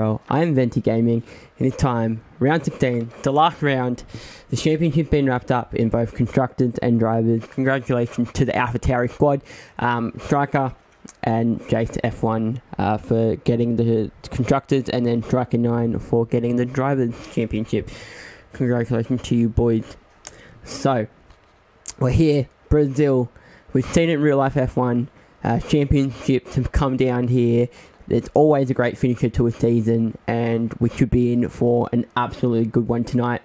I'm Venti Gaming, and it's time, round 16, the last round. The championship's been wrapped up in both constructors and drivers. Congratulations to the AlphaTauri squad, Striker and Jace F1 for getting the constructors, and then Striker 9 for getting the drivers championship. Congratulations to you boys. So, we're here, Brazil. We've seen it in real life F1. Championships have come down here. It's always a great finisher to a season, and we should be in for an absolutely good one tonight.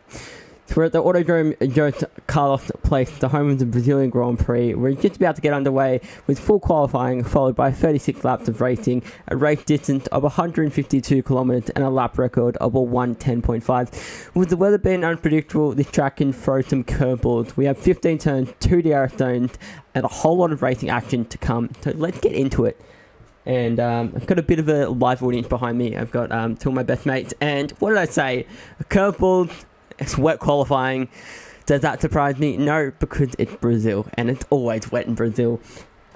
So we're at the Autodrome José Carlos Place, the home of the Brazilian Grand Prix. We're just about to get underway with full qualifying, followed by 36 laps of racing, a race distance of 152 kilometres, and a lap record of a 1:10.5. With the weather being unpredictable, this track can throw some curveballs. We have 15 turns, 2 DRS zones, and a whole lot of racing action to come. So let's get into it. And I've got a bit of a live audience behind me. I've got two of my best mates. And what did I say? A curveball, it's wet qualifying. Does that surprise me? No, because it's Brazil. And it's always wet in Brazil.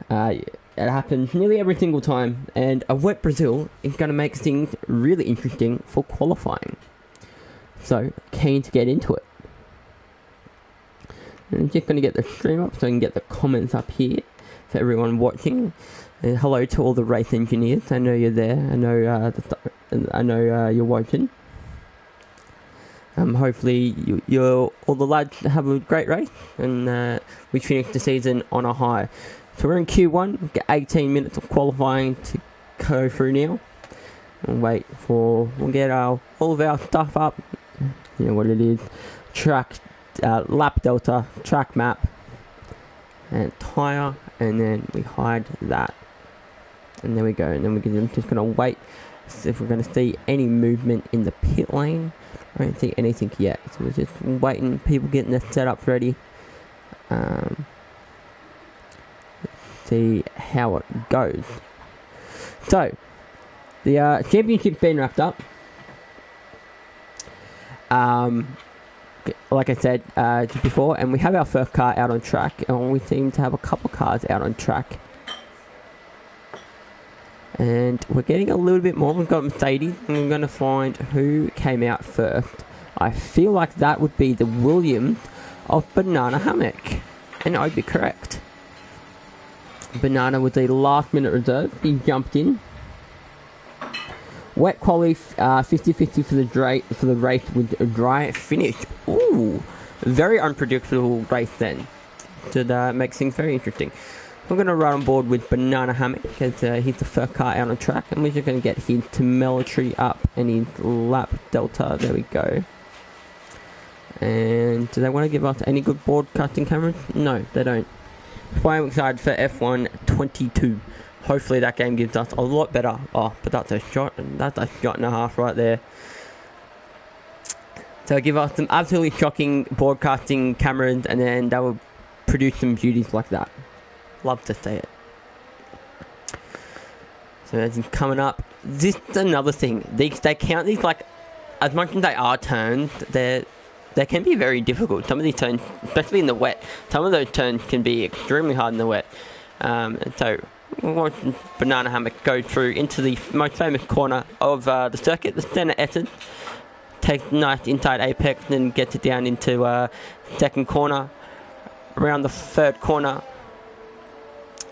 It happens nearly every single time. And a wet Brazil is going to make things really interesting for qualifying. So, keen to get into it. I'm just going to get the stream up so I can get the comments up here for everyone watching. And hello to all the race engineers. I know you're there. I know you're watching. Hopefully you're all the lads have a great race, and we finish the season on a high. So we're in Q1. We've got 18 minutes of qualifying to go through now. We'll get all of our stuff up. You know what it is: track, lap delta, track map, and tyre, and then we hide that. And there we go. And then we're just going to wait see if we're going to see any movement in the pit lane. I don't see anything yet. So we're just waiting, people getting their setups ready. Let's see how it goes. So, the championship's been wrapped up. Like I said just before, and we have our first car out on track. And we seem to have a couple cars out on track. And we're getting a little bit more. We've got Mercedes, and we're going to find who came out first. I feel like that would be the Williams of Banana Hammock. And I'd be correct. Banana was a last minute reserve. He jumped in. Wet quali 50-50 for the race with a dry finish. Ooh, very unpredictable race then. So that makes things very interesting. We're going to run on board with Banana Hammock because he's the first car out on track, and we're just going to get his telemetry up and his lap delta. There we go. And do they want to give us any good broadcasting cameras? No, they don't. That's why I'm excited for F1 22. Hopefully that game gives us a lot better. Oh, but that's a shot and a half right there. So give us some absolutely shocking broadcasting cameras, and then they will produce some beauties like that. Love to see it. So as it's coming up, this is another thing. They count these like, as much as they are turns, they can be very difficult. Some of these turns, especially in the wet, some of those turns can be extremely hard in the wet. So we'll watch Banana Hammock go through into the most famous corner of the circuit, the centre essence. Takes nice inside apex, then gets it down into second corner. Around the third corner,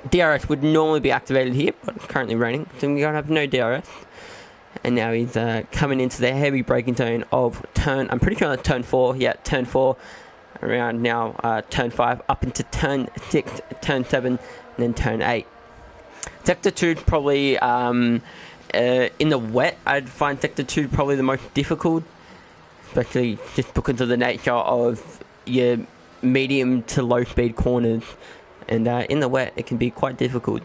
DRS would normally be activated here, but it's currently raining, so we're going to have no DRS. And now he's coming into the heavy braking zone of turn, I'm pretty sure that's turn 4, yeah, turn 4, around now turn 5, up into turn 6, turn 7, and then turn 8. Sector 2 probably, in the wet, I'd find Sector 2 probably the most difficult, especially just because of the nature of your medium to low speed corners. And in the wet, it can be quite difficult.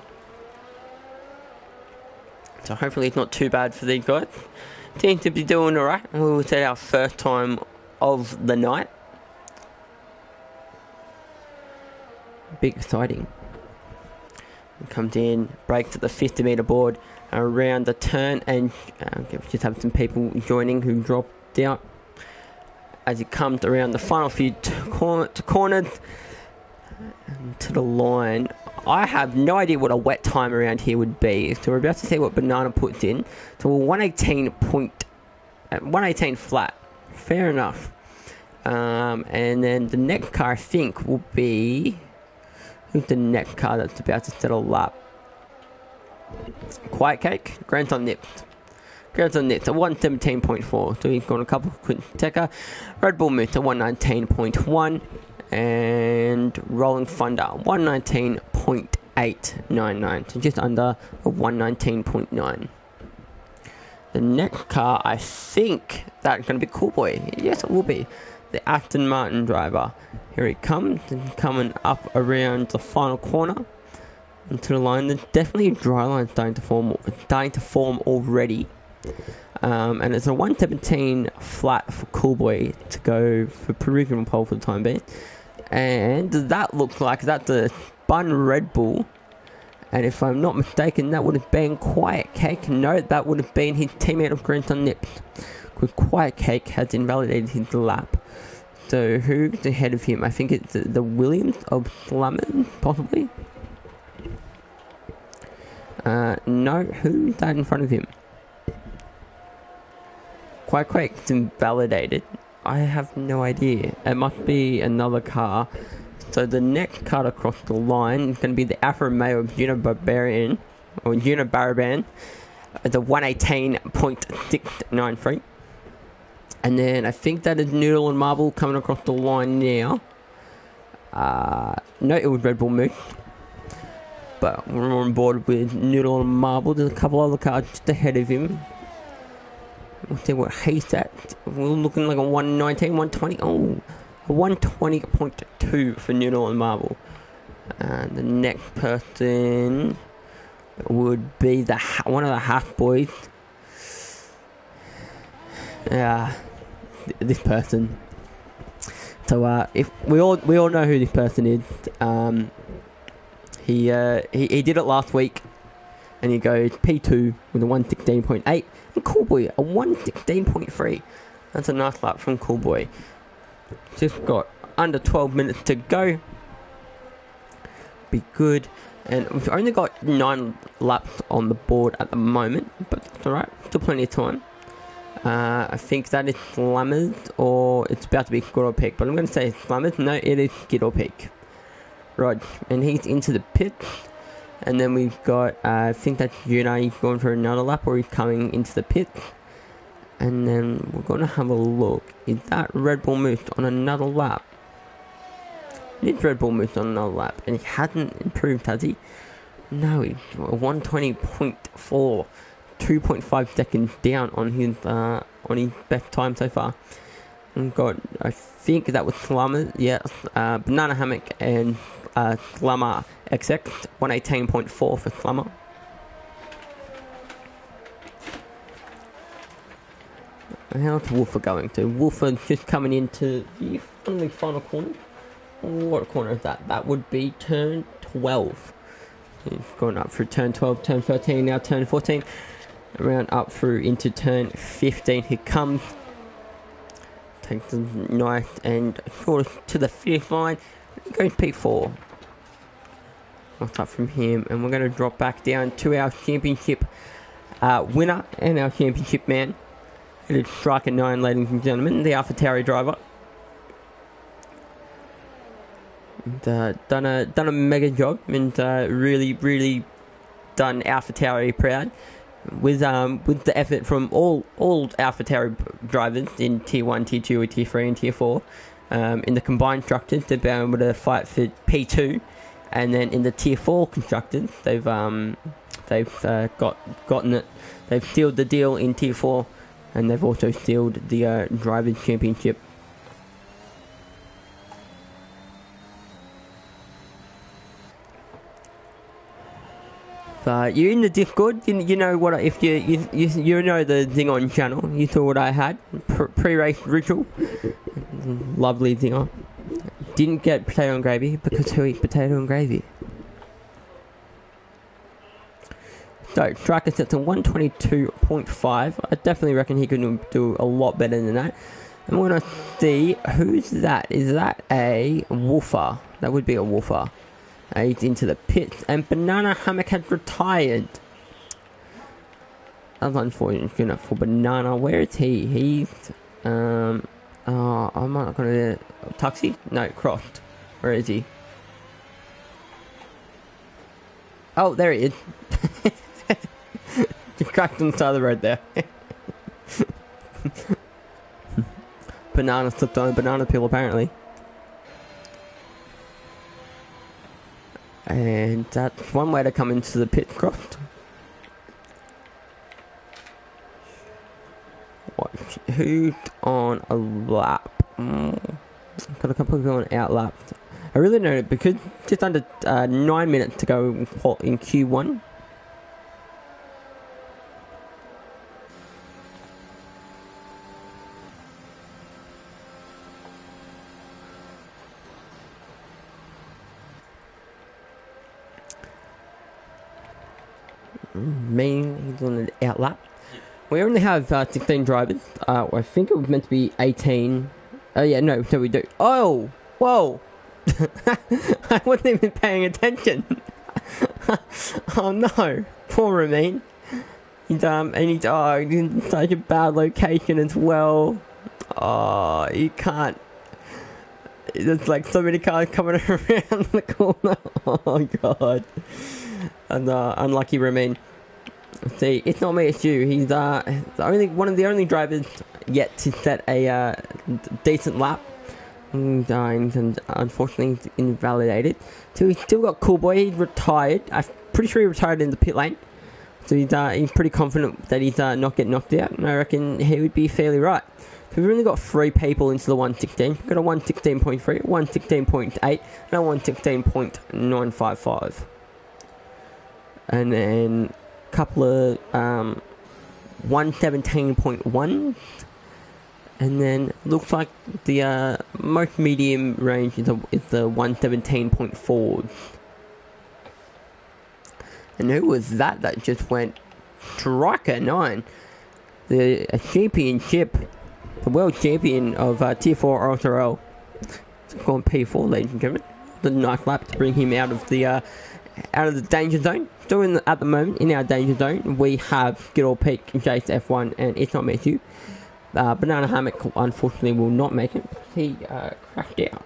So hopefully it's not too bad for these guys. Seems to be doing alright. We'll set our first time of the night. Big exciting. Comes in, brakes at the 50 metre board around the turn, and just have some people joining who dropped out. As it comes around the final few corners, to the line, I have no idea what a wet time around here would be. So we're about to see what Banana puts in. So we're 118 flat. Fair enough. And then the next car, I think, will be... Who's the next car that's about to settle up? Quiet Cake, Grant on Nipped. Grant on Nipped, a 117.4. So we've got a couple of quick Tecker. Red Bull Moose, a 119.1. And Rolling Thunder, 119.899. So just under a 119.9. The next car, I think that's going to be Cool Boy. Yes, it will be. The Aston Martin driver. Here he comes, and coming up around the final corner into the line. There's definitely a dry line starting to form already. And it's a 117 flat for Cool Boy to go for Peruvian pole for the time being. And that looks like that's a spun Red Bull. And if I'm not mistaken, that would have been Quiet Cake. No, that would have been his teammate of Grant on Nips. Because Quiet Cake has invalidated his lap. So who's ahead of him? I think it's the Williams of Slammin, possibly. No, who's that in front of him? Quiet Cake's invalidated. I have no idea. It must be another car. So the next car across the line is going to be the Alfa Romeo of Juno Baraban, the 118.693. And then I think that is Noodle and Marble coming across the line now. No, it was Red Bull Moose. But we're on board with Noodle and Marble. There's a couple other cars just ahead of him. We'll see what he's at. We're looking like a 119, 120. Oh, a 120.2 for Noodle and Marble. And the next person would be one of the Half Boys. This person. So if we all know who this person is. He did it last week, and he goes P2 with a 116.8, and Cool Boy a 116.3. That's a nice lap from Cool Boy. Just got under 12 minutes to go. Be good, and we've only got 9 laps on the board at the moment, but that's alright. Still plenty of time. I think that is Slammers, or it's about to be Skid or Peak, but I'm going to say Slammers. No, it is Skid or Peak. Right, and he's into the pit, and then we've got, I think that's Yuna, he's going for another lap, or he's coming into the pit, and then we're going to have a look. Is that Red Bull Moose on another lap? It is Red Bull Moose on another lap, and he hasn't improved, has he? No, he's 120.4. 2.5 seconds down on his best time so far. We've got, I think that was Slummer, yes, Banana Hammock and Slummer XX, 118.4 for Slummer. How's Wolfer going to? Wolfer's just coming into the final corner. What corner is that? That would be turn 12. He's gone up through turn 12, turn 13, now turn 14. Around up through into turn 15. He comes, takes the knife and short to the finish line. Goes P4. What's up from him? And we're going to drop back down to our championship winner and our championship man. It is Striker 9, ladies and gentlemen, the AlphaTauri driver. And, done a mega job, and really done AlphaTauri proud. With the effort from all AlphaTauri drivers in Tier 1, Tier 2, Tier 3 and Tier 4, in the combined structures, they've been able to fight for P2, and then in the Tier 4 constructors, they've gotten it. They've sealed the deal in Tier 4, and they've also sealed the Drivers' Championship. You're in the Discord. You know what? If you know the Zingon channel, you saw what I had pre-race ritual. Lovely Zinger. Didn't get potato and gravy because who eats potato and gravy? So Striker sets to 122.5. I definitely reckon he could do a lot better than that. And we're gonna see who's that. Is that a Wolfer? That would be a Wolfer. He's into the pits, and Banana Hammock has retired. That's unfortunate for Banana. Where is he? He's I'm not gonna Taxi? No, Croft. Where is he? Oh, there he is. Just cracked on the side of the road there. Banana slipped on a banana peel apparently. And that's one way to come into the pit, Croft. Who's on a lap? Got a couple of people on out laps. I really know it because just under 9 minutes to go in Q1. He's on an out lap. We only have 16 drivers. I think it was meant to be 18. Oh yeah, no, so we do. Oh, whoa! I wasn't even paying attention. Oh no, poor Ramin. He's he's in such a bad location as well. Oh, you can't. There's like so many cars coming around the corner. Oh god. And unlucky Ramin. See, it's not me, it's you. He's one of the only drivers yet to set a decent lap. And unfortunately he's invalidated. So he's still got Cool Boy. He's retired. I'm pretty sure he retired in the pit lane. So he's pretty confident that he's not getting knocked out. And I reckon he would be fairly right. So we've only got 3 people into the 116. We've got a 116.3, 116.8, and a 116.955. And then a couple of 117.1. And then looks like the most medium range is the 117.4. And who was that just went Striker 9? The championship, the world champion of Tier 4 OSRL. It's gone P4, ladies and gentlemen. The nice lap to bring him out of the danger zone. Still at the moment in our danger zone, we have Good Old Peak, Jace F1, and It's Not Matthew. Banana Hammock unfortunately will not make it. He crashed out.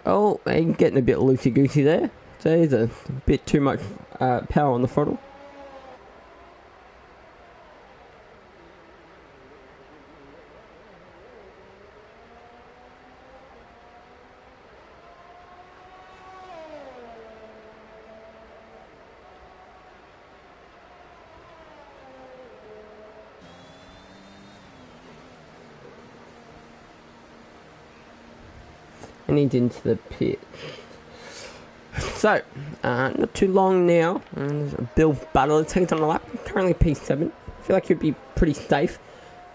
Oh, and getting a bit loosey-goosey there. So there's a bit too much power on the throttle. And he's into the pit. So, not too long now. Bill Butler takes on a lap. Currently P7. I feel like he'd be pretty safe.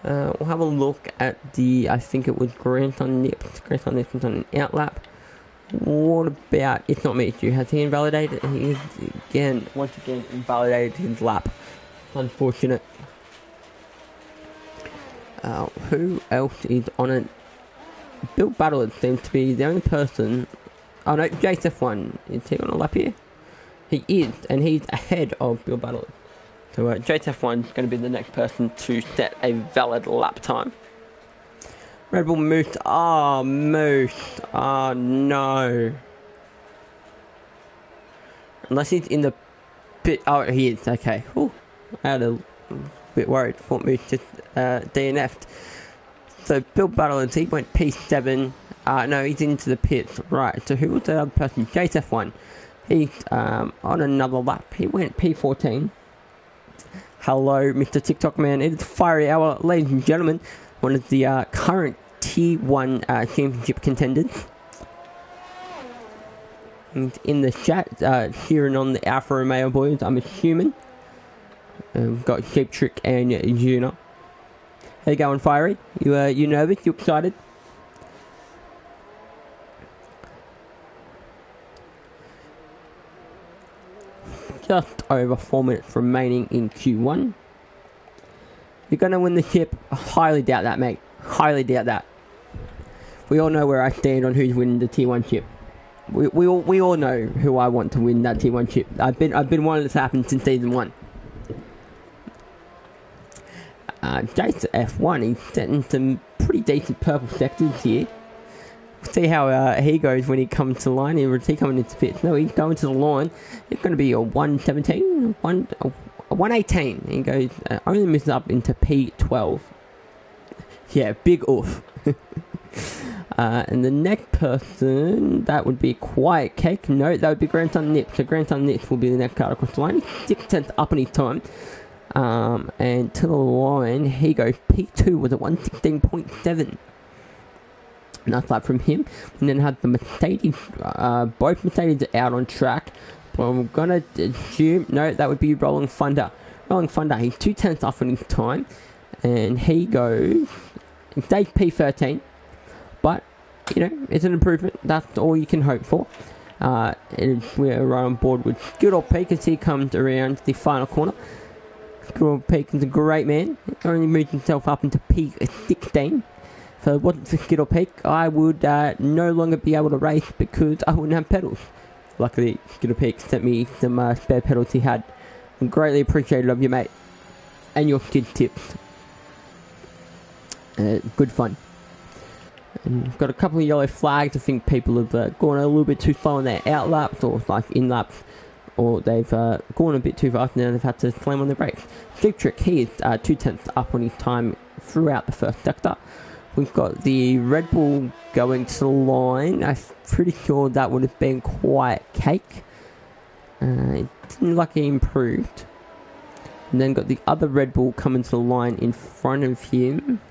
We'll have a look at I think it was Grant on Nips. Grant on Nips on an out lap. What about It's Not Me, Stu? Has he invalidated? He is once again invalidated his lap. Unfortunate. Who else is on it? Bill Butler seems to be the only person. Oh no, Jace F1. Is he on a lap here? He is, and he's ahead of Bill Butler. So Jace F1 is going to be the next person to set a valid lap time. Red Bull Moose. Oh, Moose. Oh no. Unless he's in the pit. Oh, he is. Okay. Ooh, I had a bit worried. Thought Moose just DNF'd. So Bill Butler, he went P7. No, he's into the pits. Right, so who was the other person? Jace F1. He's on another lap. He went P14. Hello, Mr. TikTok Man. It's Fiery Hour, ladies and gentlemen. One of the current Tier 1 championship contenders. And in the chat, cheering on the Alfa Romeo boys, I'm assuming. We've got Cheap Trick and Juna. How you going, Fiery? You nervous? You excited? Just over 4 minutes remaining in Q1. You're going to win the chip? I highly doubt that, mate. Highly doubt that. We all know where I stand on who's winning the T1 chip. We all know who I want to win that T1 chip. I've been wanting this to happen since season 1. Jace F1, he's setting some pretty decent purple sectors here. We'll see how he goes when he comes to the line. Is he coming into pits? No, he's going to the line. It's going to be a 117, a 118. He goes, only misses up into P12. Yeah, big oof. And the next person, that would be Quiet Cake. No, that would be Grandson Nip. So Grandson Nip will be the next card across the line. He's 6 tenths up on his time. And to the line, he goes P2 with a 116.7. Nice lap from him. And then had the Mercedes, both Mercedes out on track. Well, I'm gonna assume, no, that would be Rolling Thunder. Rolling Thunder, he's 2 tenths off on his time. And he goes, he stays P13. But, you know, it's an improvement. That's all you can hope for. And we're right on board with Good Old Peak as he comes around the final corner. Good Old Peak is a great man. He only moved himself up into P16. So if it wasn't for Good Old Peak, I would no longer be able to race because I wouldn't have pedals. Luckily, Good Old Peak sent me some spare pedals he had. I'm greatly appreciated of you, mate. And your kid tips. Good fun. And we've got a couple of yellow flags. I think people have gone a little bit too slow on their out laps or like in laps, or they've gone a bit too fast and now they've had to slam on their brakes. Cheap Trick, he is 2 tenths up on his time throughout the first sector. We've got the Red Bull going to the line. I'm pretty sure that would have been Quiet Cake. It didn't look like he improved. And then got the other Red Bull coming to the line in front of him.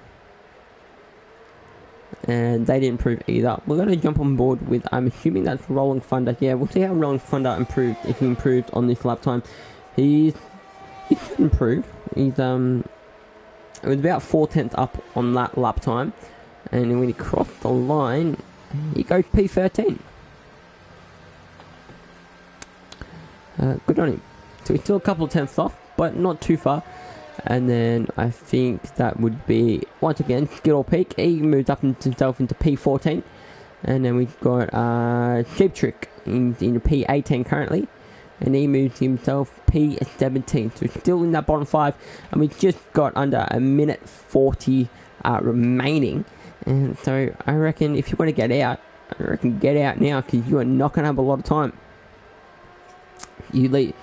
And they didn't improve either. We're going to jump on board with, I'm assuming that's Rolling Thunder. Yeah, we'll see how Rolling Thunder improved, if he improved on this lap time. He should improve. It was about 4 tenths up on that lap time. And when he crossed the line, he goes P13. Good on him. So he's still a couple of tenths off, but not too far. And then I think that would be, once again, Good Old Peak. He moved up himself into P14. And then we've got Cheap Trick in P18 currently. And he moves himself P17. So still in that bottom 5. And we just got under a minute 40 remaining. And so I reckon if you want to get out, get out now because you are not going to have a lot of time. You leave.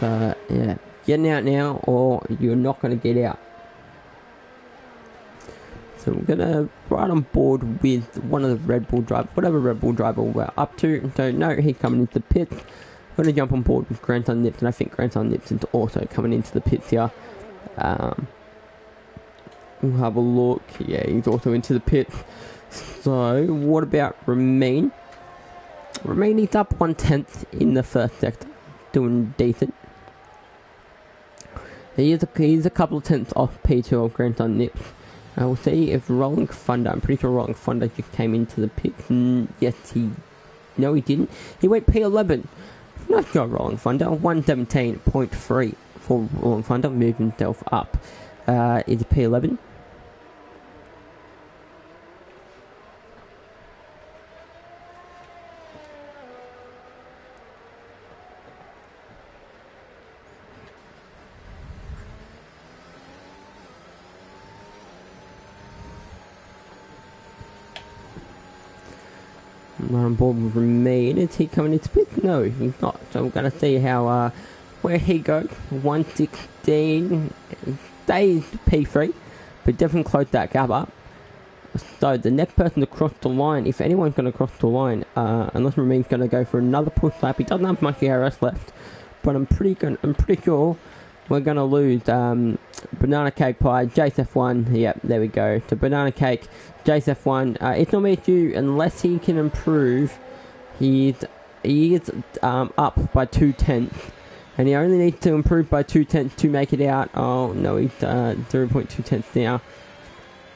Yeah. Getting out now or you're not going to get out. So we're going to ride on board with one of the Red Bull drivers, whatever Red Bull driver we're up to. So no, he's coming into the pits. We're going to jump on board with Grandson Nips, and I think Grandson Nips is also coming into the pits here. We'll have a look. Yeah, he's also into the pits. So what about Remain? Remain is up 1 tenth in the first sector. Doing decent. He's a couple of tenths off P2 of Grandson Nips. We'll see if Rolling Thunder, I'm pretty sure Rolling Thunder just came into the pits. Yes, no he didn't. He went P11. Nice job, Rolling Thunder. 117.3 for Rolling Thunder. Moved himself up. Is P11. On board with Remain. Is he coming into pit? No, he's not. So we're going to see how where he goes. 116 stays P3, but definitely close that gap up. So the next person to cross the line, if anyone's going to cross the line, unless Remain's going to go for another push lap, he doesn't have much ERS left. But I'm pretty sure we're going to lose Banana Cake Pie, Jace F1. Yep, there we go. So Banana Cake, Jace F1. It's not me to unless he can improve. He is up by 2 tenths. and he only needs to improve by 0.2 to make it out. Oh no, he's 0.2 now.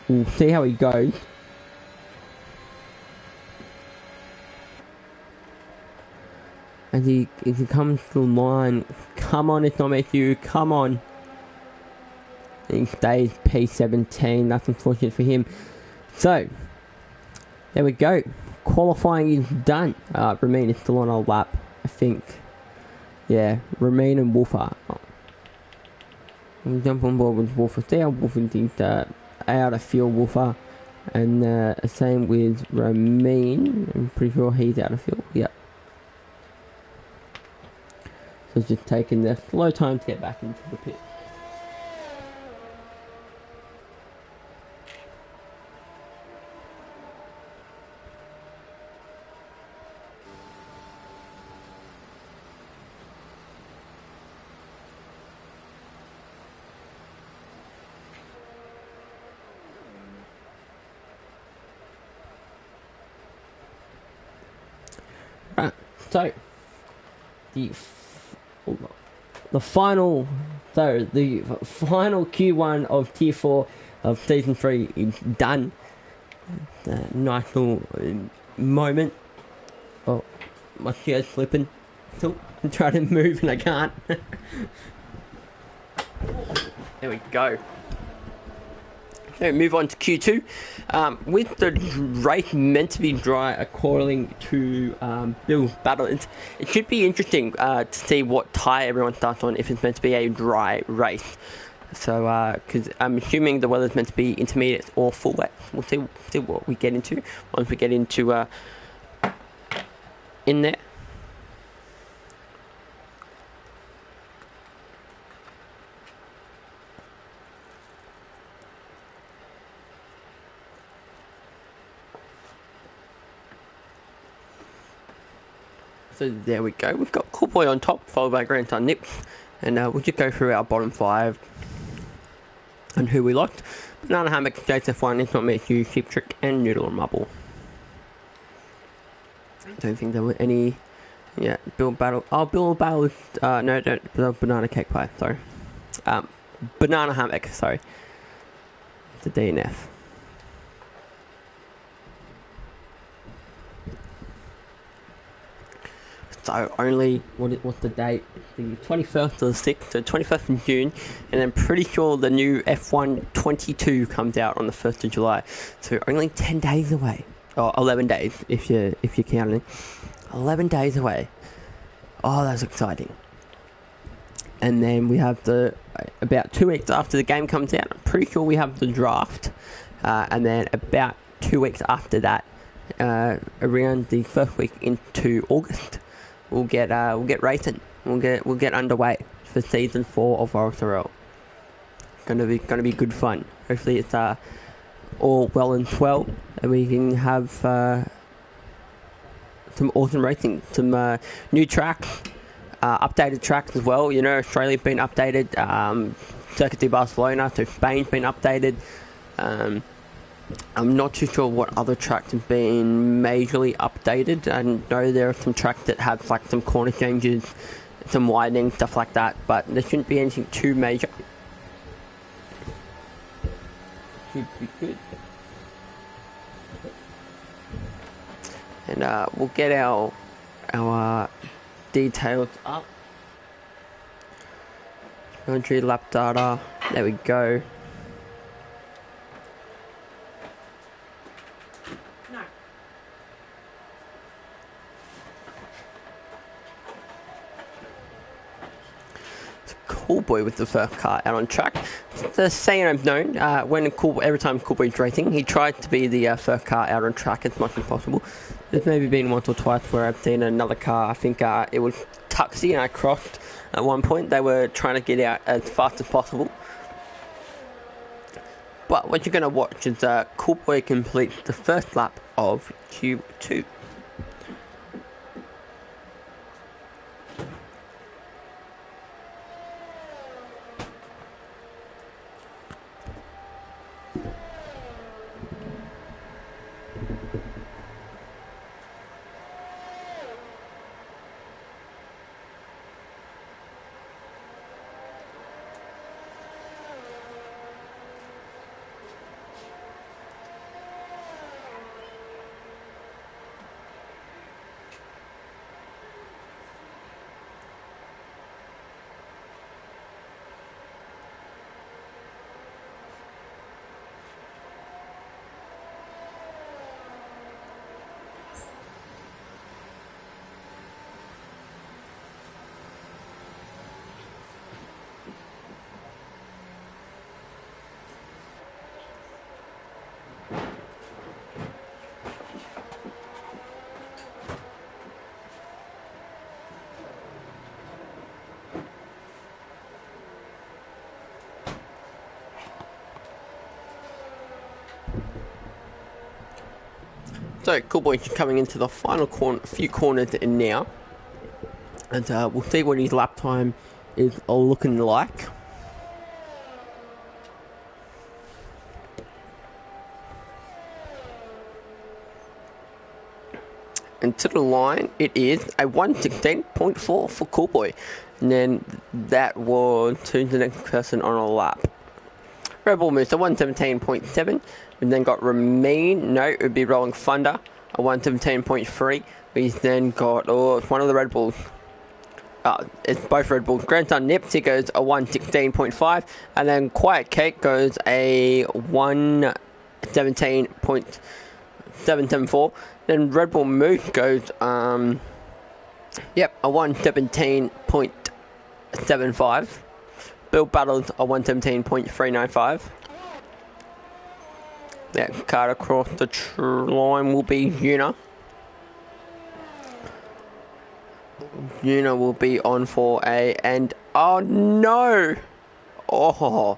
We'll see how he goes. As he comes to the line, come on, it's not Matthew, come on. He stays P17, that's unfortunate for him. So, there we go. Qualifying is done. Ramin is still on a lap, I think. Yeah, Ramin and Wolfer. We'll jump on board with Wolfer. See how Wolfer did out of field, Wolfer. And same with Ramin. I'm pretty sure he's out of field. Yep. So it's just taking their slow time to get back into the pit. Right, so the final Q1 of Tier 4 of Season 3 is done. Nice little moment. Oh, my chair's slipping. So I'm trying to move and I can't. There we go. So move on to Q2. With the race meant to be dry according to Bill's battle, it should be interesting to see what tyre everyone starts on if it's meant to be a dry race. So, because I'm assuming the weather's meant to be intermediate or full wet. We'll see what we get into once we get into in there. So there we go. We've got Cool Boy on top, followed by Grandson Nip, and we'll just go through our bottom 5 and who we liked. Banana Hammock, JSF1, It's Not Me, You, Sheep Trick, and Noodle and Mubble. I don't think there were any. Yeah, Bill Battle. Oh, Bill Battle is no, don't. Banana Cake Pie. Sorry. Banana Hammock. Sorry. It's a DNF. So only, what's the date? The 21st of the 6th, so 21st of June, and I'm pretty sure the new F1 22 comes out on the 1st of July. So only 10 days away, or 11 days if you're counting. 11 days away. Oh, that's exciting. And then we have about 2 weeks after the game comes out, I'm pretty sure we have the draft, and then about 2 weeks after that, around the first week into August. We'll get racing. We'll get underway for season 4 of OSRL. Gonna be good fun. Hopefully it's all well and swell, and we can have some awesome racing, some new tracks, updated tracks as well. You know, Australia's been updated. Circuit de Barcelona, so Spain's been updated. I'm not too sure what other tracks have been majorly updated. I know there are some tracks that have like some corner changes, some widening, stuff like that, but there shouldn't be anything too major. Should be good. And we'll get our details up. Country lap data. There we go. Cool Boy with the first car out on track. The saying I've known, every time Cool Boy's racing, he tried to be the first car out on track as much as possible. There's maybe been once or twice where I've seen another car. I think it was Tuxie and I crossed at one point. They were trying to get out as fast as possible. But what you're going to watch is Cool Boy complete the first lap of Q2. So, Cool Boy's coming into the final few corners now. And we'll see what his lap time is looking like. And to the line, it is a 1:16.4 for Cool Boy. And then that was to the next person on a lap. Red Bull moves to 1:17.7. We then got Remain. No, it would be Rolling Thunder, a 1:17.3. We then got it's one of the Red Bulls. It's both Red Bulls. Grandson Nipsey goes a 1:16.5. And then Quiet Cake goes a 1:17.774. Then Red Bull Moose goes, a 1:17.75. Bill Battles a 1:17.395. That card across the line will be Una. Una will be on for oh no! Oh,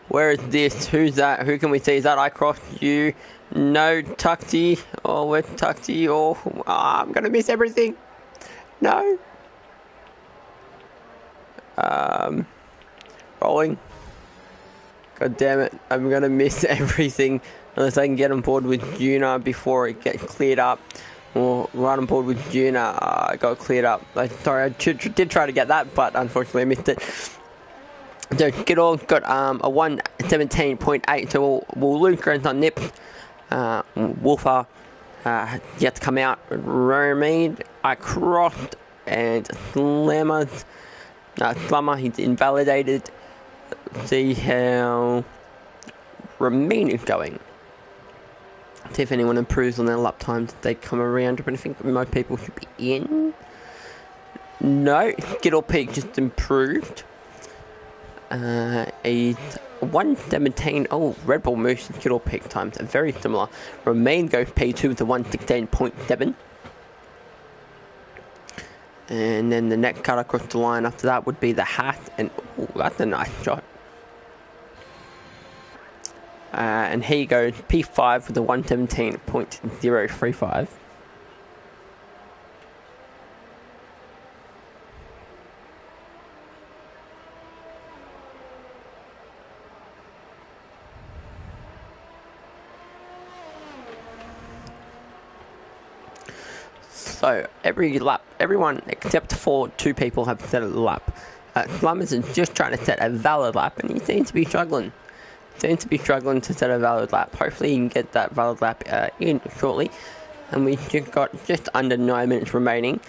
where is this? Who's that? Who can we see? Is that I crossed you? No, Tuxie. Oh, where's Tuxie? Oh, I'm gonna miss everything. No. Rolling. God damn it. I'm gonna miss everything unless I can get on board with Una before it gets cleared up. Or right on board with Una. I got cleared up. Sorry, I did try to get that, but unfortunately I missed it. So Skittle got a 1:17.8, so we'll lose Grandson Nip. Wolfer yet to come out. Remain, I crossed, and Slummer, he's invalidated. See how Remain is going. See if anyone improves on their lap times as they come around, but I think most people should be in. No, Skittle Peak just improved. A 1:17. Oh, Red Bull Moose and Skittle Peak times are very similar. Remain goes P2 with a 1:16.7. And then the next cut across the line after that would be the Hat, and that's a nice shot. And he goes P5 with a 1:17.035. So every lap, everyone except for 2 people have set a lap. Slummers is just trying to set a valid lap, and he seems to be struggling. To set a valid lap. Hopefully he can get that valid lap in shortly. And we've just got just under 9 minutes remaining.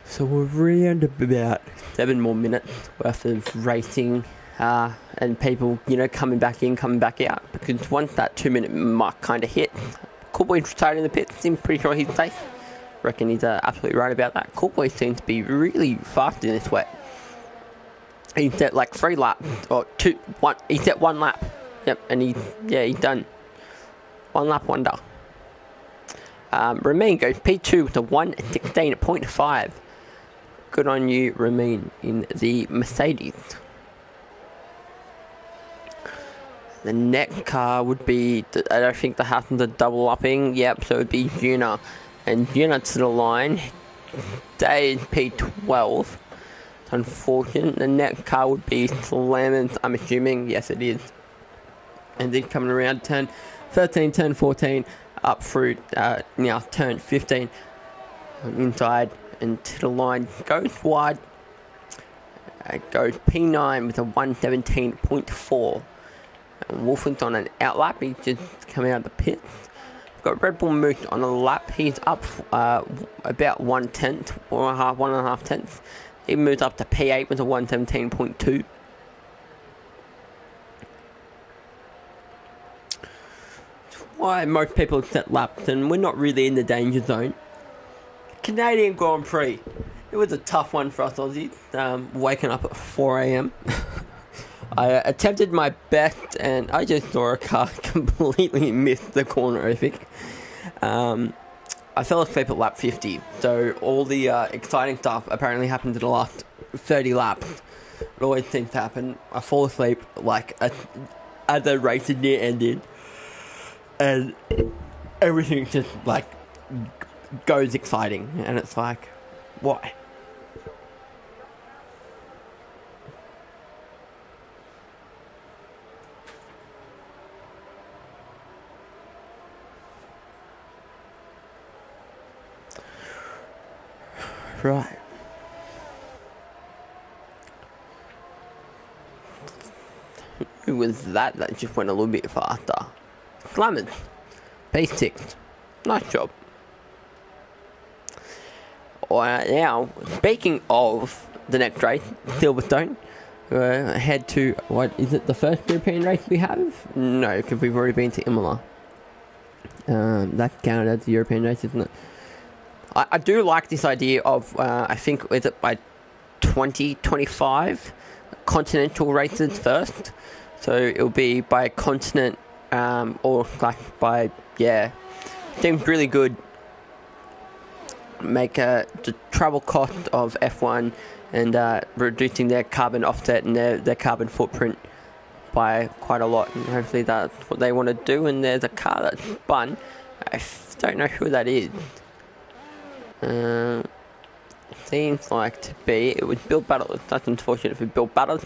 So we're around about 7 more minutes worth of racing. And people, coming back in, coming back out. Because once that 2-minute mark kind of hit, Cool Boy retired in the pits. I'm pretty sure he's safe. Reckon he's absolutely right about that. Cool Boy seems to be really fast in this wet. He set like 3 laps or 2, 1. He set 1 lap. Yep, and he's done. 1 lap wonder. Remain goes P2 with a 1:16.5. Good on you, Remain, in the Mercedes. The next car would be, I don't think the Hattons are double upping. Yep, so it would be Una. And Una to the line. Day is P12. It's unfortunate. The next car would be Slammers, I'm assuming. Yes, it is. And then coming around turn 13, turn 14, up through now turn 15. Inside and to the line. Goes wide. It goes P9 with a 1:17.4. Wolfen's on an outlap. He's just coming out of the pits. We've got Red Bull Moose on a lap. He's up about 1/10, 1.5 tenths. He moves up to P8 with a 1:17.2. Why most people set laps, and we're not really in the danger zone. Canadian Grand Prix. It was a tough one for us Aussies. Waking up at 4 a.m. I attempted my best, and I just saw a car completely miss the corner, I think. I fell asleep at lap 50, so all the exciting stuff apparently happened in the last 30 laps. It always seems to happen. I fall asleep as the race is near ended, and everything just like goes exciting, and it's like, why? Right. Who was that just went a little bit faster? Glamour. Pace 6. Nice job. Now, speaking of the next race, Silverstone, head to, what is it, the first European race we have? No, because we've already been to Imola. That's counted as a European race, isn't it? I do like this idea of, I think, is it by 2025, continental races first. So it'll be by continent, or like by, yeah, seems really good. Make the travel cost of F1 and reducing their carbon offset and their carbon footprint by quite a lot. And hopefully that's what they want to do. And there's a car that's spun. I don't know who that is. Seems like to be, it was Bill Battles. That's unfortunate for Bill Battles.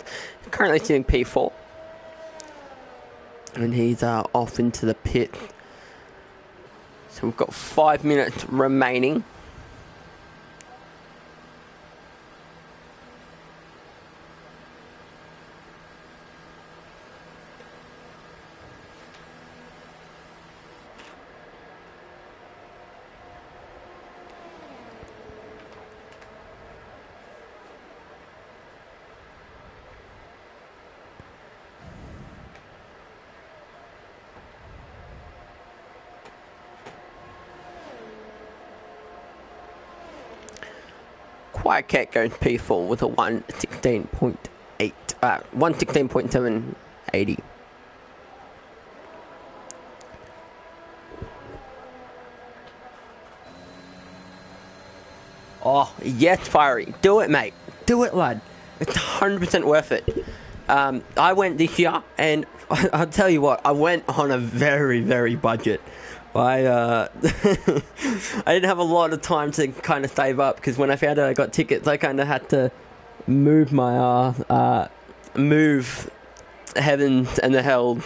Currently sitting P4. And he's off into the pit. So we've got 5 minutes remaining. Quiet goes P4 with a 116.8, 116.780. Oh, yes, Fiery. Do it, mate. Do it, lad. It's 100% worth it. I went this year, and I'll tell you what, I went on a very, very budget. I didn't have a lot of time to kind of save up, because when I found out I got tickets, I kind of had to move my move heavens and the hell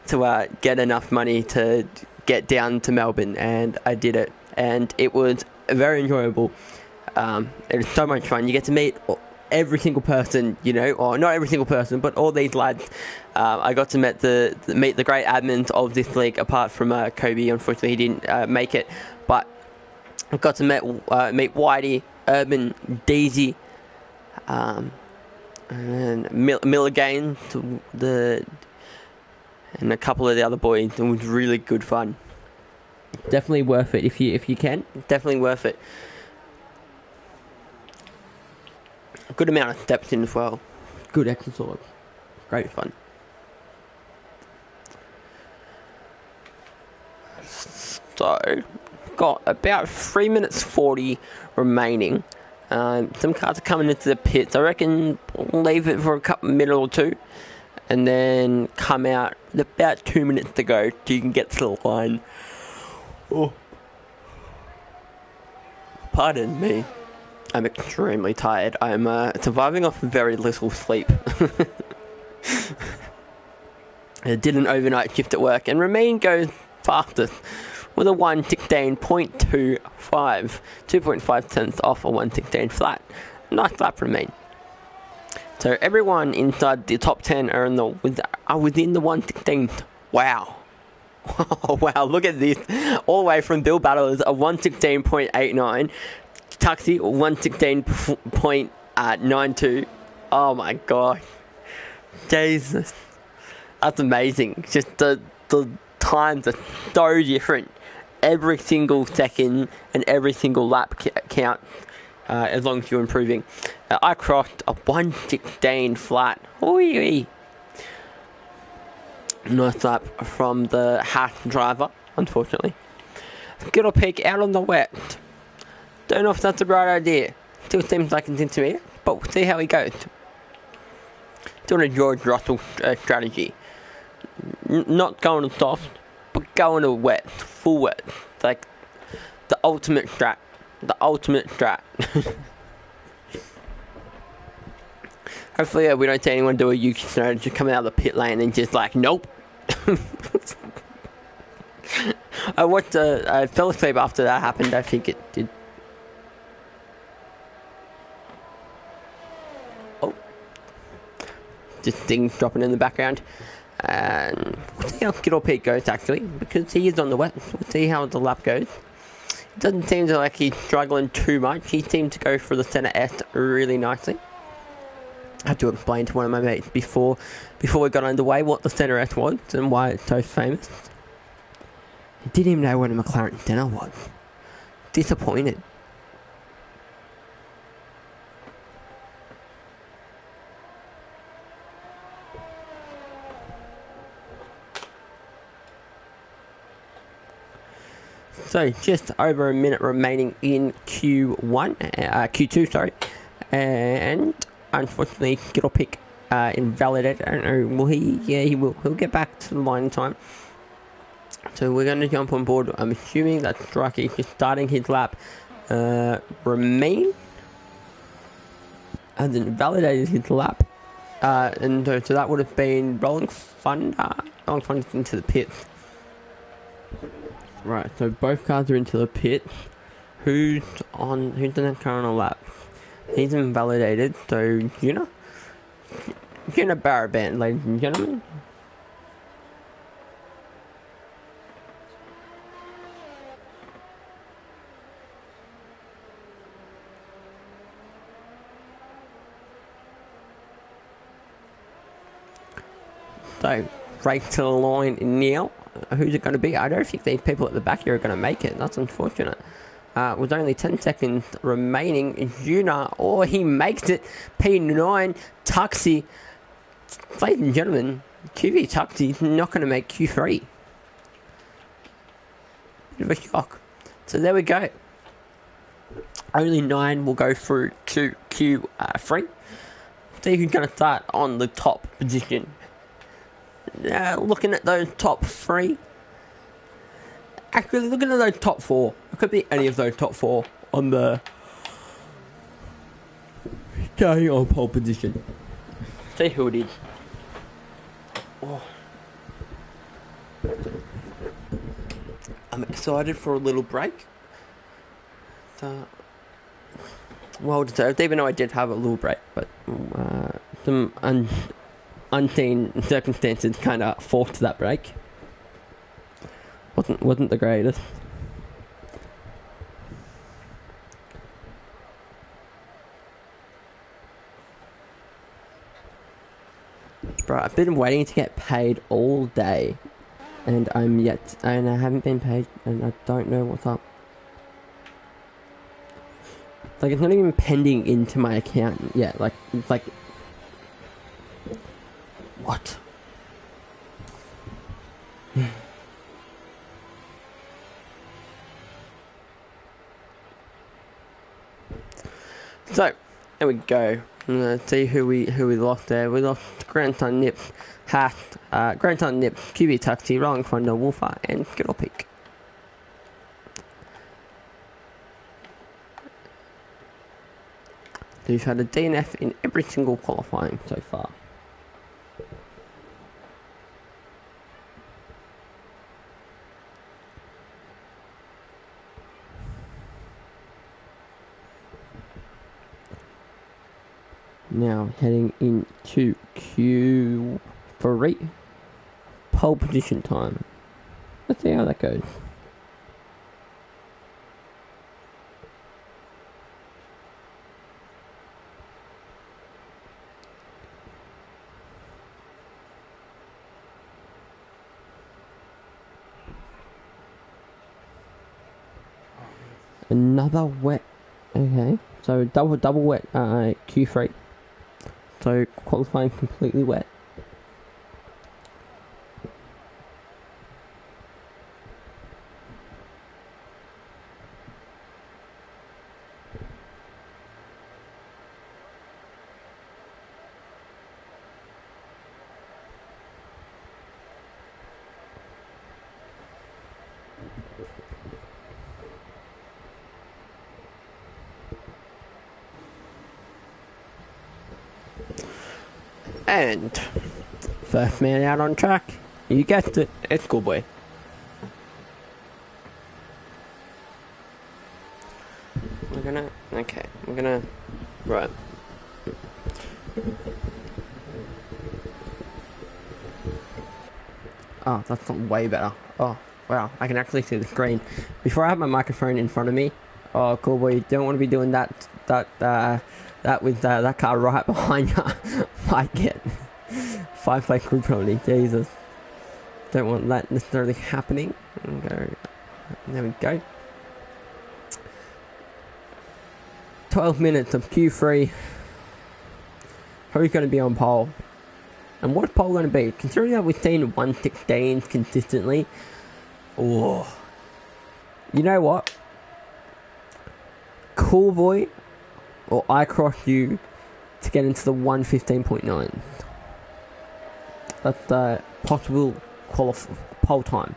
to get enough money to get down to Melbourne, and I did it, and it was very enjoyable. It was so much fun. You get to meet every single person, you know, or not every single person, but all these lads. I got to meet the great admins of this league, apart from Kobe. Unfortunately, he didn't make it, but I got to meet Whitey, Urban, Daisy, and Milligan, and a couple of the other boys. It was really good fun. Definitely worth it if you can. Definitely worth it. A good amount of steps in as well. Good exercise. Great fun. So, got about 3 minutes 40 remaining. Some cars are coming into the pits. I reckon leave it for a couple minute or two, and then come out with about 2 minutes to go so you can get to the line. Oh. Pardon me. I'm extremely tired. I'm surviving off very little sleep. I did an overnight shift at work, and Ramin goes fastest with a 116.25, 2.5 cents off a 116 flat. Nice lap from Ramin. So everyone inside the top 10 are within the 116. Wow. Oh, wow, look at this. All the way from Bill Battlers, a 116.89. Taxi, 116.92. Oh my god. Jesus. That's amazing. Just the times are so different. Every single second and every single lap counts, as long as you're improving. I crossed a 116 flat. Oi. Nice lap from the Haas driver, unfortunately. Skittle Peak out on the wet. Don't know if that's a right idea. Still seems like it's into but we'll see how he goes. Doing a George Russell strategy. Not going to soft, but going to wet. full wet. Like the ultimate strat. The ultimate strat. Hopefully we don't see anyone do a Yuki Tsunoda just come out of the pit lane and just like, nope. I watched a fell asleep after that happened. I think it did. Oh. Just things dropping in the background. And we'll see how Kittle Pete goes actually, because he is on the wet. We'll see how the lap goes. It doesn't seem like he's struggling too much. He seemed to go for the center S really nicely. I had to explain to one of my mates before we got underway what the center S was and why it's so famous. He didn't even know what a McLaren center was. Disappointed. So just over a minute remaining in Q2, sorry, and unfortunately, Skittle pick invalidated. I don't know. Will he? Yeah, he will. He'll get back to the line in time. So we're going to jump on board. I'm assuming that Striker is just starting his lap. Remain has invalidated his lap, and so that would have been Rolling Thunder. Rolling Thunder into the pit. Right, so both cars are into the pit. Who's in the current lap? He's invalidated, so Gina Baraband, ladies and gentlemen. So, right to the line now. Who's it going to be? I don't think these people at the back here are going to make it. That's unfortunate. With only 10 seconds remaining, Juna, he makes it. P9, Tuxi. Ladies and gentlemen, QV Tuxi is not going to make Q3. Bit of a shock. So there we go. Only 9 will go through to Q3. See who's going to start on the top position. Looking at those top 3. Actually, looking at those top 4. It could be any of those top 4 on the starting on pole position. See who it is. Oh. I'm excited for a little break. Well deserved, even though I did have a little break, but some unseen circumstances kind of forced that break. Wasn't the greatest. Bro, I've been waiting to get paid all day, and I haven't been paid, and I don't know what's up. Like, it's not even pending into my account yet. Like what? So, there we go. Let's see who we lost there. We lost Grandson Nips, Grandson Nips, QB Taxi, Rolling Thunder, Wolfer, and Skittle Peak. We've had a DNF in every single qualifying so far. Now heading into Q3, pole position time. Let's see how that goes. Another wet. Okay, so double wet Q3. So qualifying completely wet. And first man out on track. You guessed it, it's Schoolboy. We're gonna, right. Oh, that's not way better. Oh, wow, I can actually see the screen. Before I have my microphone in front of me, oh, Schoolboy, you don't want to be doing that with that car right behind you. Might get 5-play crew penalty, Jesus. Don't want that necessarily happening. There we go. 12 minutes of Q3. Who's going to be on pole? And what's pole going to be? Considering that we've seen 116s consistently. Oh. You know what? Schoolboy, or I cross you to get into the 115.9. That's the possible pole time.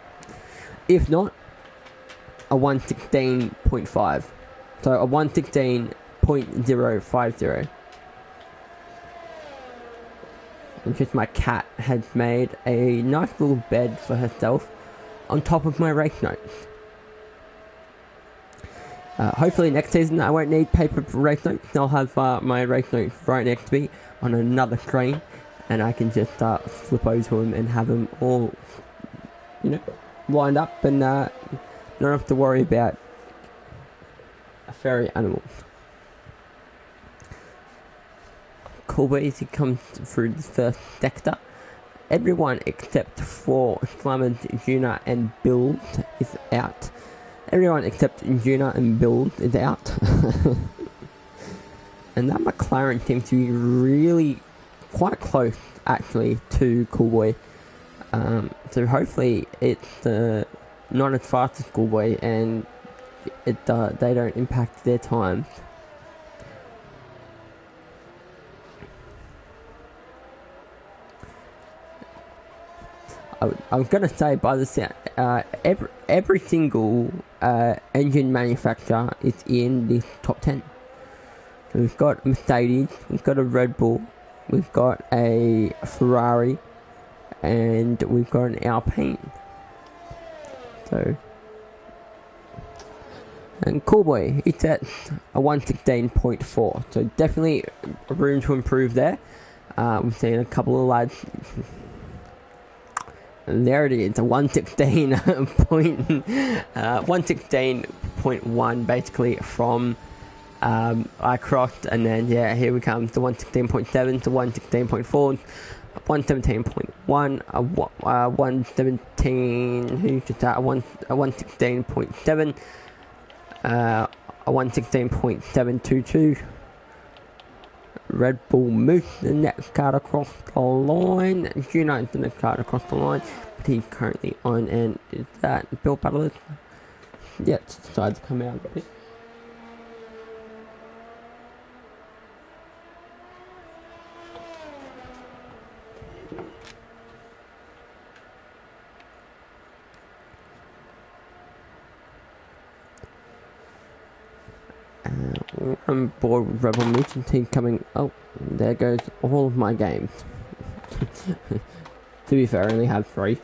If not, a 116.5. So a 116.050. And just my cat has made a nice little bed for herself on top of my race notes. Hopefully next season I won't need paper race notes. I'll have my race notes right next to me on another screen, and I can just flip over to them and have them all, lined up, and not have to worry about a furry animal. Schoolboy, as he comes through the first sector, everyone except for Slammers, Juna and Build is out. Everyone except Juna and Build is out. And that McLaren seems to be really quite close, actually, to Schoolboy. So hopefully it's not as fast as Schoolboy, and they don't impact their times. I was going to say, by the sound, every single engine manufacturer is in this top 10. So we've got Mercedes, we've got a Red Bull, we've got a Ferrari, and we've got an Alpine. So, and Schoolboy, it's at a 116.4, so definitely room to improve there. We've seen a couple of lads. And there it is, a 116.1 basically from I crossed, and then here we come, the 116.7 to 116.4, 117.1, 117, who's just at a 116.7, a 116.722. Red Bull moves the next card across the line. Unites the next card across the line. But he's currently on, and is that Bill Butler? Yep, decides to come out of the pit. I'm bored with Rebel Mission Team coming. Oh, there goes all of my games. To be fair, I only have 3.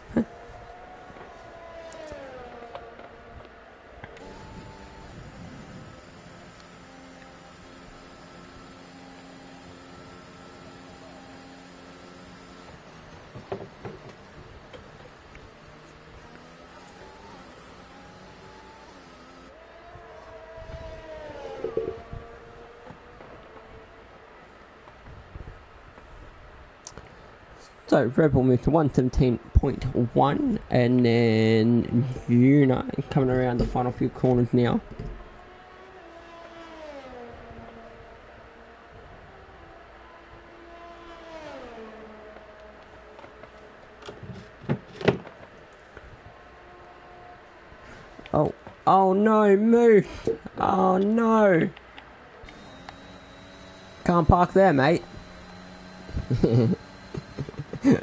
So Rebel moved to 117.1, and then Una coming around the final few corners now. Oh no, move! Oh no! Can't park there, mate.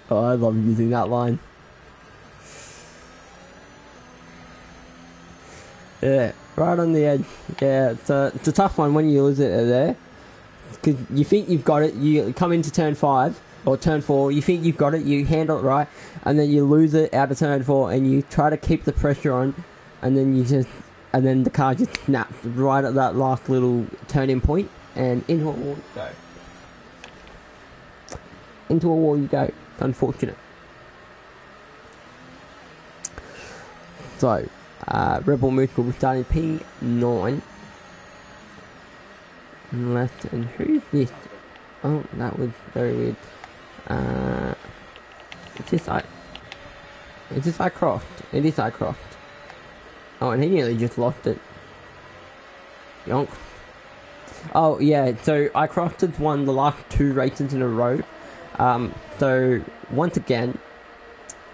Oh, I love using that line. Yeah, right on the edge. Yeah, it's a tough one when you lose it there. Because you think you've got it, you come into turn 5, or turn 4, you think you've got it, you handle it right, and then you lose it out of turn 4, and you try to keep the pressure on, and then the car just snaps right at that last little turning point, and into a wall you go. Into a wall you go. It's unfortunate. So, Rebel Moose will be starting P9. Left, and who's this? Oh, that was very weird. Is this iCroft? It is iCroft. Oh, and he nearly just lost it. Yonk. Oh, yeah, so iCroft has won the last 2 races in a row. So, once again,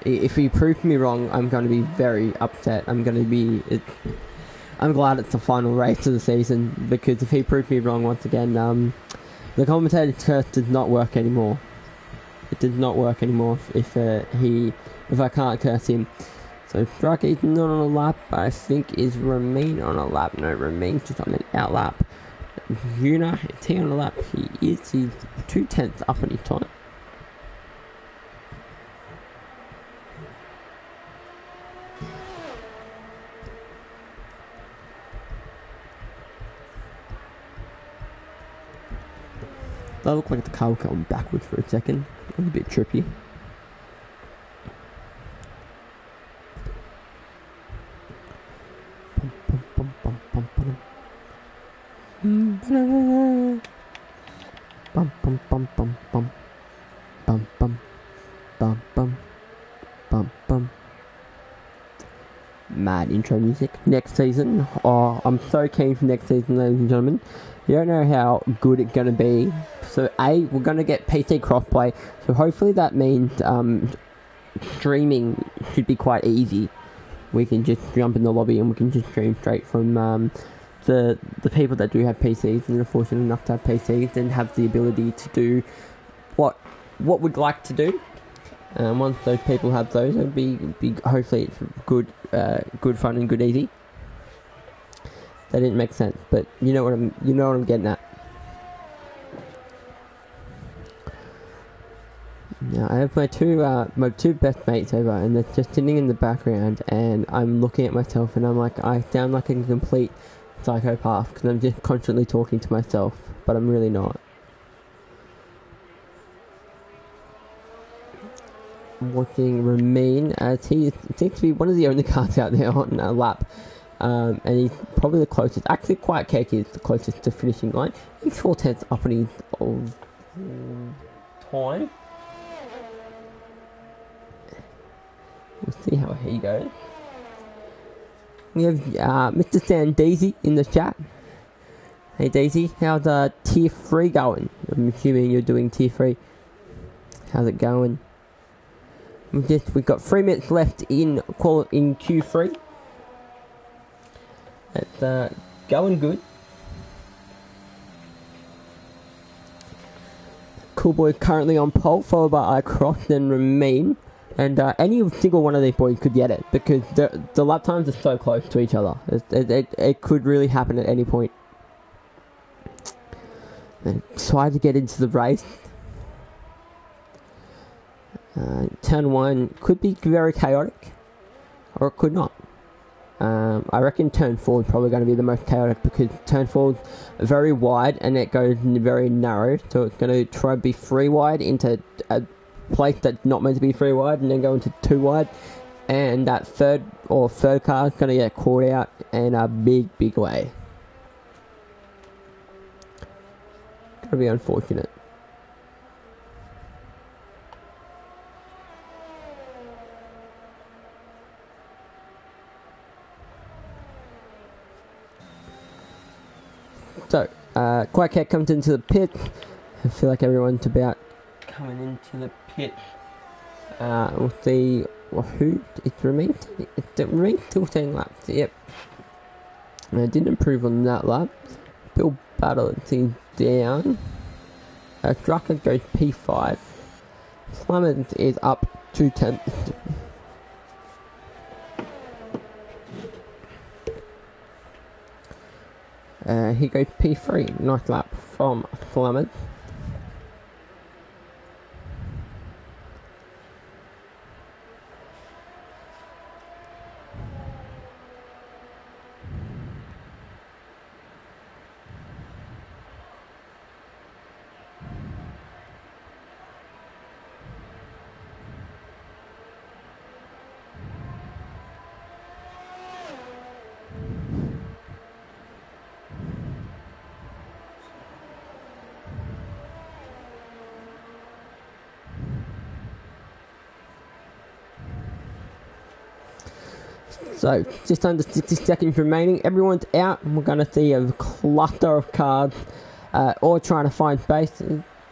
if he proves me wrong, I'm going to be very upset. I'm glad it's the final race of the season, because if he proves me wrong once again, the commentator's curse does not work anymore. It does not work anymore if I can't curse him. So Striker is not on a lap, but I think is Remain on a lap. No, Remain's just on an out lap. Yuna, is he on a lap? He is. He's 2/10 up on his time. That looked like the car was going backwards for a second. It was a bit trippy. Mad intro music. Next season. Oh, I'm so keen for next season, ladies and gentlemen. You don't know how good it's going to be. So we're going to get PC crossplay. So hopefully that means streaming should be quite easy. We can just jump in the lobby and we can just stream straight from the people that do have PCs and are fortunate enough to have PCs and have the ability to do what we'd like to do. Once those people have those, it'll be hopefully it's good fun and good easy. That didn't make sense, but you know what I'm getting at. Now I have my two best mates over, and they're just sitting in the background, and I'm looking at myself, and I'm like, I sound like a complete psychopath because I'm just constantly talking to myself, but I'm really not. I'm watching Ramin as he seems to be one of the only cars out there on a lap. And he's probably the closest. Actually, Quiet Cake is the closest to finishing line. He's 4/10 up on his old time. We'll see how he goes. We have Mr. Stan Daisy in the chat. Hey Daisy, how's tier 3 going? I'm assuming you're doing tier 3. How's it going? We've got 3 minutes left in Q3. It's going good. Cool Boy currently on pole, followed by iCross and Remain. And any single one of these boys could get it, because the lap times are so close to each other. It could really happen at any point. And try to get into the race. Turn 1 could be very chaotic, or it could not. I reckon turn 4 is probably going to be the most chaotic, because turn 4 is very wide and it goes very narrow, so it's going to try to be 3 wide into a place that's not meant to be 3 wide, and then go into 2 wide, and that third car is going to get caught out in a big way. Going to be unfortunate. So, Quiet Cat comes into the pit. I feel like everyone's about coming into the pit. We'll see who it remains. It remains still 10 laps. Yep. And it didn't improve on that lap. Bill Battle is down. Drucker goes P5. Slammer is up 2/10. He goes P3, nice lap from Flammers. So, just under 60 seconds remaining. Everyone's out, and we're going to see a cluster of cars, all trying to find space.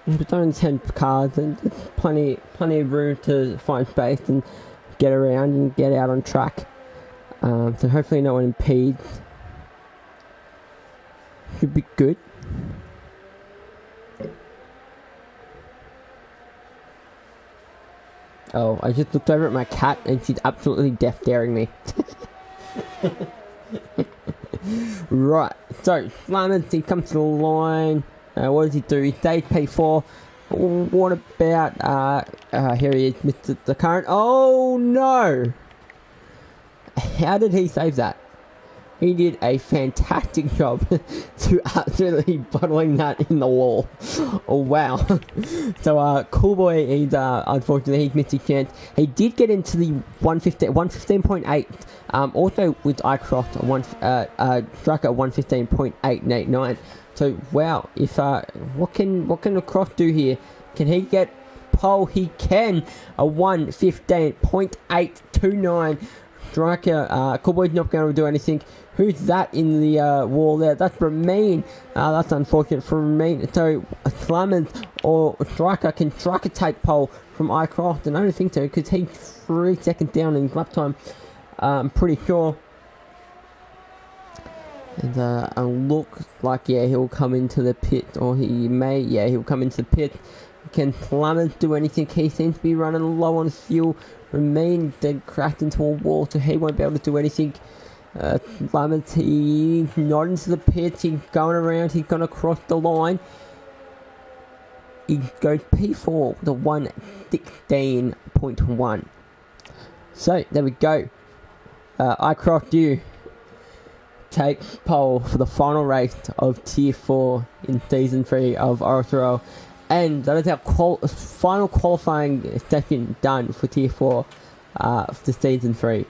There's only 10 cars, and there's plenty of room to find space and get around and get out on track. So hopefully no one impedes. Should be good. Oh, I just looked over at my cat and she's absolutely death staring me. Right, so Slamans, he comes to the line. What does he do? He stays P4. What about, here he is, Mr. the current. Oh no! How did he save that? He did a fantastic job to absolutely bottling that in the wall. Oh wow. So Cool Boy, he's unfortunately he's missed his chance. He did get into the 115.8. Also with iCroft Striker 115.889. So wow, if what can the Cross do here? Can he get pole? He can. A 115.829. Striker, Cool Boy's not going to do anything. Who's that in the wall there? That's Ramin. That's unfortunate for Ramin. So, Slamans or Striker, can Striker take pole from iCroft? And I don't think so, because he's 3 seconds down in lap time. I'm pretty sure. And look like, yeah, he'll come into the pit, or he may, yeah, he'll come into the pit. Can Slamans do anything? He seems to be running low on fuel. Ramin then cracked into a wall, so he won't be able to do anything. Slamans, he's not into the pit, he's going around, he's going to cross the line. He goes P4 with a 116.1. So, there we go. iCroft, you take pole for the final race of Tier 4 in Season 3 of OSRL. And that is our final qualifying session done for Tier 4 for Season 3.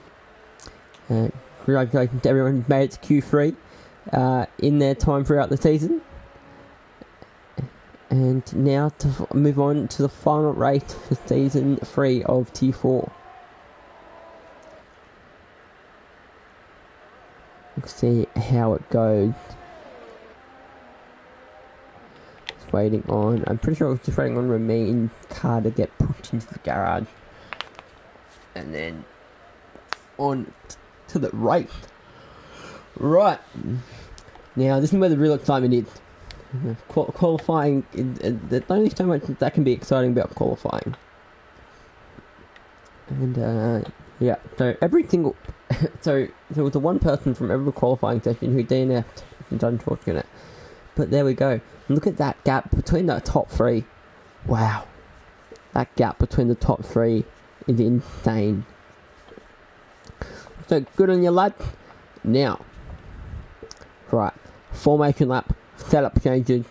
Congratulations to everyone who made it to Q3 in their time throughout the season. And now to move on to the final race for Season 3 of Tier 4. Let's see how it goes. Just waiting on, I'm pretty sure I was just waiting on Ramin's car to get pushed into the garage. And then on to the right. Right. Now, this is where the real excitement is. Qualifying, there's only so much that can be exciting about qualifying. And, yeah, so every single... so there was a one person from every qualifying session who DNF'd. It's unfortunate. But there we go. Look at that gap between the top three. Wow. That gap between the top three is insane. So good on your lad. Now, right, formation lap, setup changes,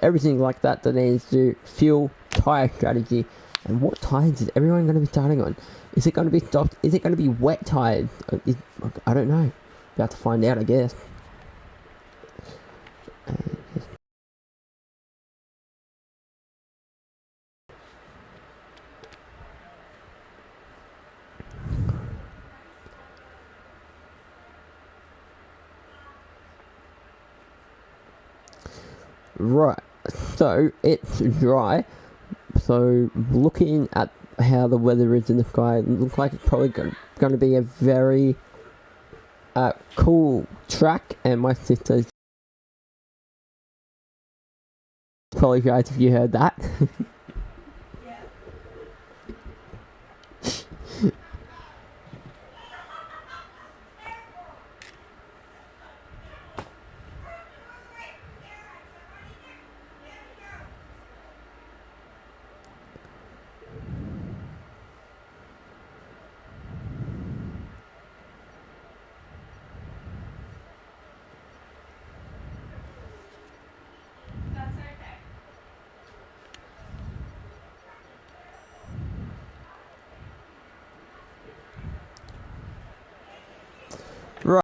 everything like that needs to do, fuel, tyre strategy, and what tyres is everyone going to be starting on? Is it going to be soft? Is it going to be wet tyres? I don't know. About to find out, I guess. Right, so it's dry. So looking at how the weather is in the sky, it looks like it's probably going to be a very cool track. And my sister's probably great if you heard that.